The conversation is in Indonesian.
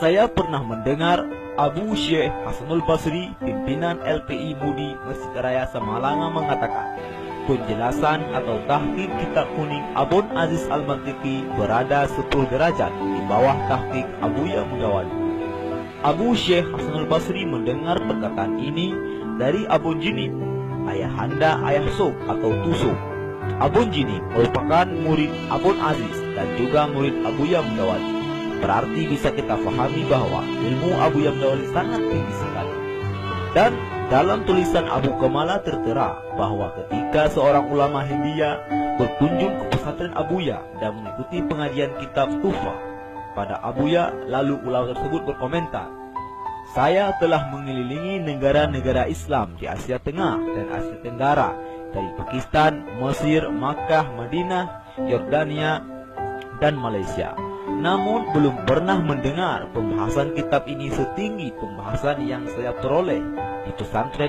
Saya pernah mendengar Abu Syekh Hasanul Basri, pimpinan LPI Mudi Masjid Raya Samalanga mengatakan, penjelasan atau tahqiq kitab kuning Abun Aziz Al-Mantiqi berada 10 derajat di bawah tahqiq Abuya Mudawwali. Abu Syekh Hasanul Basri mendengar perkataan ini dari Abun Jinib, ayahanda ayah Sob atau Tusuk. Abun Jinib merupakan murid Abun Aziz dan juga murid Abuya Mudawwali. Berarti bisa kita pahami bahwa ilmu Abuya Mudawwali sangat tinggi sekali. Dan dalam tulisan Abu Kamala tertera bahwa ketika seorang ulama Hindia berkunjung ke pesantren Abuya dan mengikuti pengajian kitab Tufa pada Abuya, lalu ulama tersebut berkomentar, "Saya telah mengelilingi negara-negara Islam di Asia Tengah dan Asia Tenggara, dari Pakistan, Mesir, Makkah, Madinah, Yordania, dan Malaysia. Namun belum pernah mendengar pembahasan kitab ini setinggi pembahasan yang saya peroleh di pesantren